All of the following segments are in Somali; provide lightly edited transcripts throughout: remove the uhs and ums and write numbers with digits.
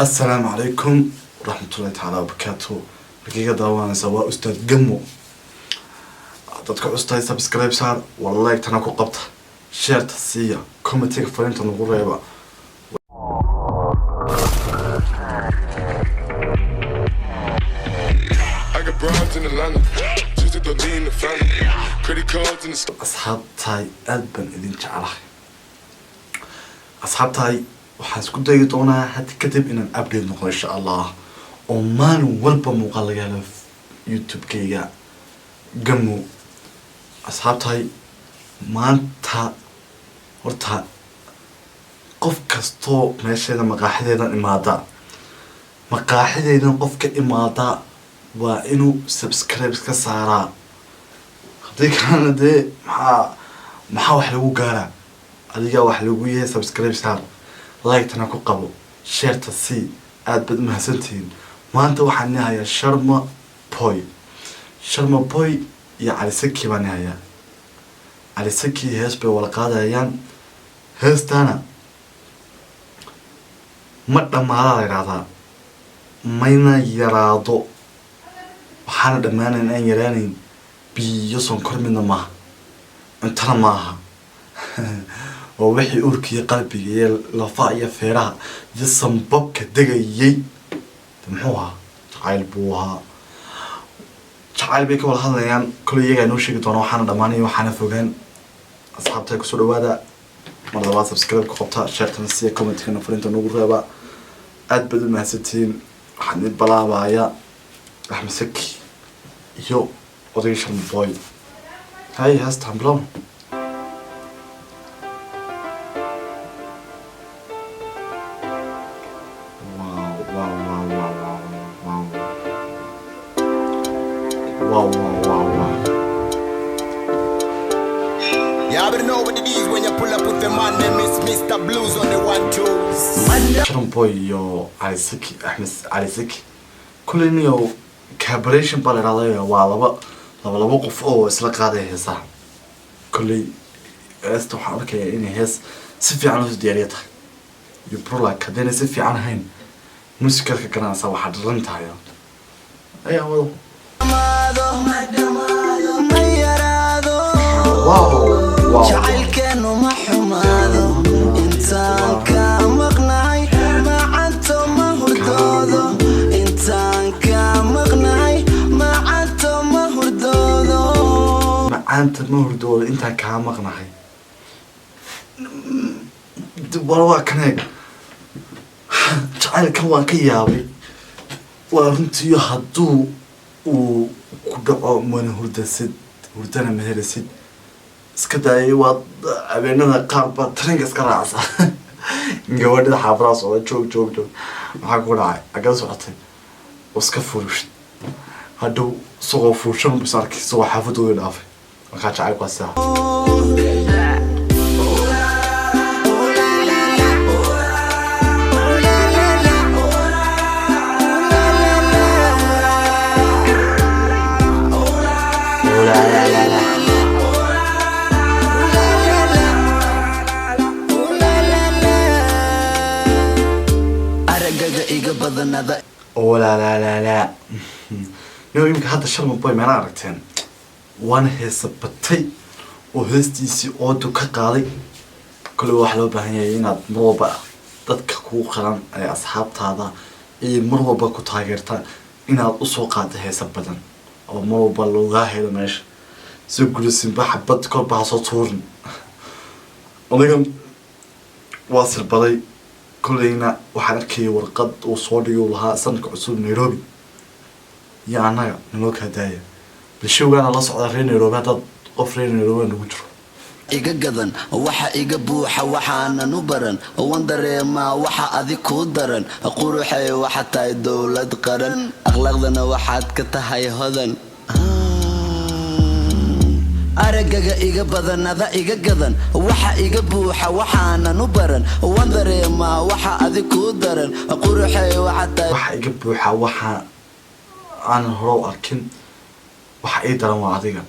السلام عليكم ورحمة الله تعالى وبركاته. حقيقة داوان سواء أستاذ جمو dadka cusub subscribe saar wallahi tana ku qabta share tasiya comment fariinta nagu reeba asxaabtay aad baan idin jecelahay asxaabtay waxaan isku dayi doonaa hadda kadib inaan update noqdo insha Allah oo maalin walba muuqaal laga helo YouTube-kayga gamu asxaabtay maanta horta qof kastoo meesheeda maqaaxideedan imaada maqaaxideedan qofka imaada waa inuu subscribe ka saaraa haddii kalena dee maxaa wax lagu gaaraa adiga wax lagu yahay subscribe saar like-tana ku qabo share-ta sii aad baad mahadsantihiin maanta waxaan nihayaa Sharma Boy iyo Ali Saki baan nihayaa Ali Saki hees bay wala qaadayaan heestana ma dhamaada la yiraahdaa mayna yaraado waxaana dhammaanayn aan yaraanayn biyo sonkor midna maaha intana maaha oo wixii urkiya qalbiga iyo lafaha iyo feeraha iyo sanbabka degayay muxuu ahaa jacayl buu ahaa jacayl bay ka wada hadlayaan kulli iyagaa noo sheegi doona waxaana dhammaanaya waxaana fogaan asxaabtay kusoo dhawaada mar labaad subscribe ka qabta share-tana siya comment-kana fariinta nagu reeba aad baad u mahadsantihiin waxaan idin balaabaya Axmed Saki iyo odayga Sharma Boy hay heestaan bilow Wow. You already know what it is when you pull up with the man name is Mr. Blues on the 1-2. Sharma Boy iyo Ali Saki Axmed Ali Saki kullina iyo collaboration baa la yiraahdaa waa laba qof oo isla qaaday heesaha kulli heesta waxaan arkayaa inay hees si fiican u diyaariyay tahay iyo pro-like haddayna si fiican ahayn musikalka ganacsa waxaa dhalan tahay ayaa wado wow jacaylkeenu ma xumaado intaan ka maqnahay macanto ma hurdoodo intaan ka maqnahay macanto ma hurdoodo intaan kaa maqnahay waa kaneeg jacaylkan waan ka yaabay waa runtii hadduu uu ku dhaco mana hurdana ma helasid iska daayay waa habeenada qaar baa tarinka iska raacsa gabadhida xaafadaha socda joog maxaa ku dhacay agada socotay oo iska furushid hadhow isagoo fuushan bus arkay isagoo xaafadooda dhaafay markaa jacayl waa saa oo la no imka hadda Sharma Boy meena aragteen waan heesa batay oo heestiisii oodu ka qaaday kulli wax loo baahan yahay inaad mar walba dadka kugu qalan ay asxaabtaada iyo mar walba ku taageertaan inaad u soo qaado heesa badan oo mar walba looga helo meesha soo gulisin baxbad kolba soo tuurin odagan waa sirbaday kullina waxaan arkay warqad uu soo dhigo lahaa sanadka cusub Nairobi ya anaga naloo ka daaya bilshowgana la socda reer Nairobi dad qof reer Nairobi nagu jiro iga gadan waxa iga buuxa waxaana nu baran waan dareemaa waxa adi ku daran quruxay waxa tahay dawlad qaran akhlaaqdana waxaad ka tahay hodan aragaga iga badanada iga gadan waxa iga buuxa waxaana nu baran waan dareemaa waxa adi ku daran quruxay waxa tahay waxa iga buuxa waxa aan hore arkin waxa ay daran waa adiga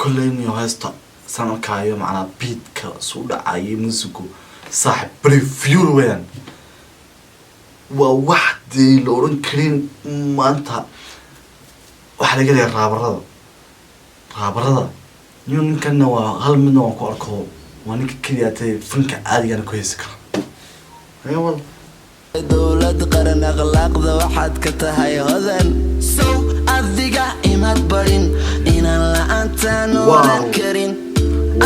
kulleeniyo heesta sanadkaayo macnaa beatka soo dhacay musigu saaxib preview weyn وواحدي لورن كرين ما أنت واحد كده رابرة يوم كنا وهل منه وكاركو وأنا كرياتي فنك عادي أنا كويس كرا أي والله dowlad qaran akhlaaqda waxaad ka tahay hodan sow adiga imaad barin inaan la'aantaan noolan karin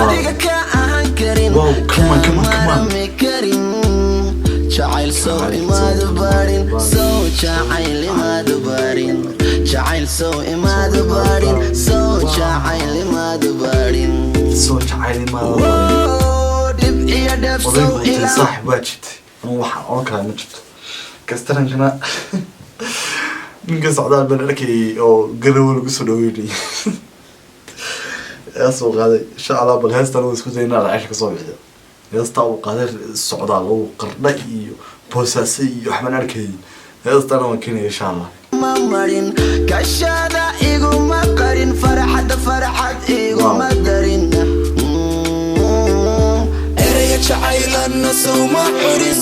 adiga ka ahaan karin kamarami karin jacayl sow imaad barin sow jacayl imaad barin jacayl sow imaad barin sow jacayl imaad barin sow jacayl imaad barin dib iyo dheef sow ilaa صح واجد waxaan oran karaa ma jirto kastarankana ninka socdaal baan arkay oo garawo lagu soo dhaweynay yaa soo qaaday insha Allah bal heestan uu isku daynaa raacish ka soo bixiyo heesta uu qaaday socdaal uu qardha iyo boosaasi iyo waxaan arkay heestan oo keenay insha Allah marin kashada igu ma qarin farxad igu ma darin جعيلنا سوما عرين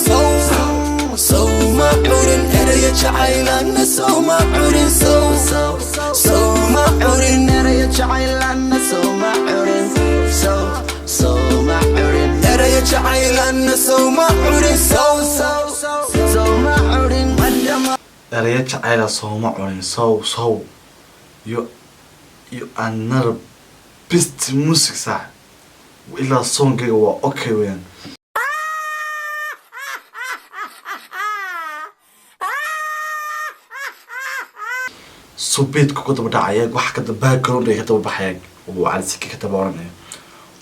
سوما عرين أريا جعيلنا سوما عرين سوما عرين أريا جعيلنا سوما عرين سوما عرين أريا جعيلنا سوما عرين سوما عرين أريا جعيلنا سوما عرين سو you are not a best music side وإلا الصون كي هو أوكي وين صوبيت كتب دعايق واحد كتب باكرون اللي كتب بحياق وعلى سكة كتب ورني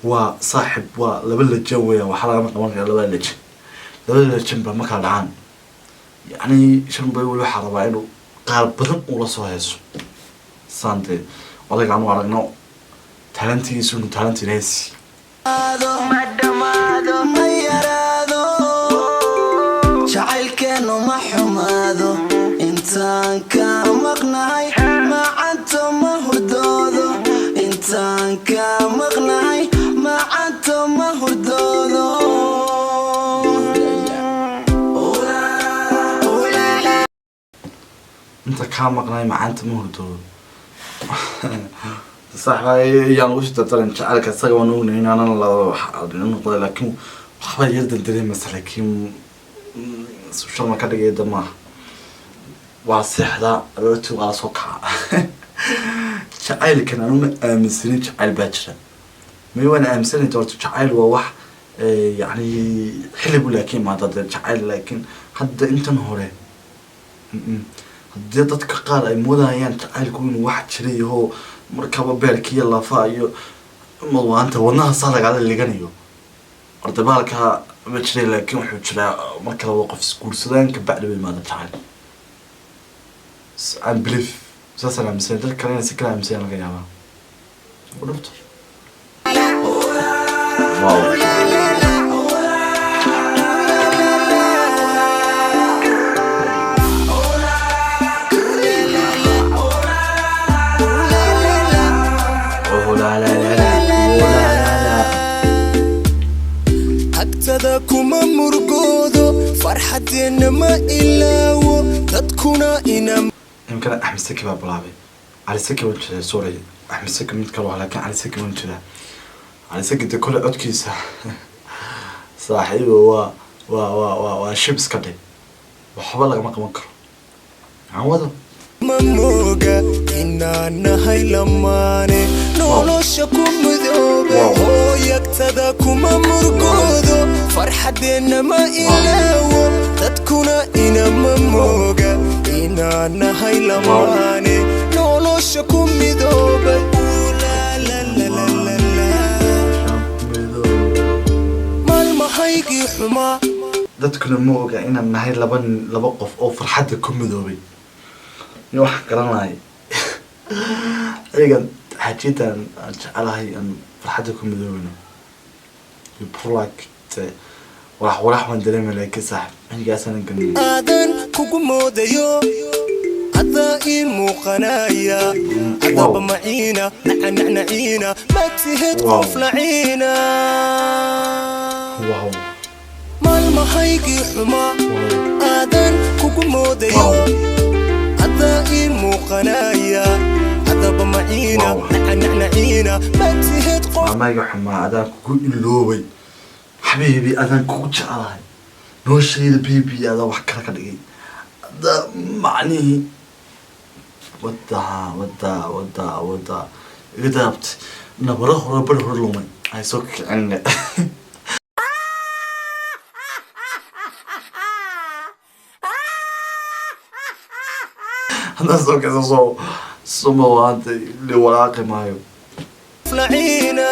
وصاحب ولبل الجوية وحلقة مقامك لبل الجنب مكان العام يعني شنو بيقولوا حربا إنه قال بدن ولا صهيسو سانتي والله عنو عرقنا تالنتي سونو تالنتي ناسي jacaylkeenu ma xumaado intaan ka maqnahay macanto ma hurdoodo intaan ka maqnahay macanto ma hurdoodo inta ka maqnahay macanto ma hurdoodo صح يعني وش ترى نشعلك الصقر ونقول إن أنا الله نقول لكن وحبا يلد دري مثلا كيم شو ما كده جدا ما واسح ذا روتو على سوكا شعيل كان أنا مسنين شعيل باكر مي وأنا مسنين تورت شعيل وواح يعني حلو لكن ما ضد شعيل لكن حد أنت نهوري حد ضدك قال أي مودا يعني شعيل يكون واحد شري هو مركبة بيرك يلا فايو والله أنت ونها صادق على اللي جنيه أرتبالك بتشري لك يوم حوتشري مركبة وقف سكول سودان كبعد بالماذا تعال عن بليف سلام مسير كلام سكلام مسير القيامة ونبتر واو kuma murugoodo farxadeena ma ilaawo dadkuna inam يمكن أحمد سكي بابلابي على سكي وجه سوري أحمد سكي من كلو لكن على سكي وجه على سكي ده كله أتكيسة صاحي و شيبس كده وحبالك ما كمكر عوضه mamoga inaana haylamane nolosha ku mudoobe hooyagtada kuma murugoodo farxadeena ma ilaawo dadkuna inama mooga inaana haylamane nolosha ku midoobe malmahaygii xumaa dadkuna ma oga inaan nahay laba qof oo farxadda ku midoobay wax garanay ayagan xajitan jecelahay aan farxadda ku midoobino project wax waan dareemay laakiin saaxib anigaasana ganin aadan kugu moodayo adaa ii muuqanaya adaba maciina nacnacnaciina ma tihid qof laciina malmahaygii xumaa aadan kugu نعينا نعنعنعينا ما تهد قف عمايق حما أدان كوكو إلوبي حبيبي أدان كوكو جعلاي نوشي البيبي أدان وحكرا كدقي هذا معني ودا إقدابت نبره ربره لومي هاي سوك عني أنا سوك إذا سو موانتي اللي وراقي مايو لعينا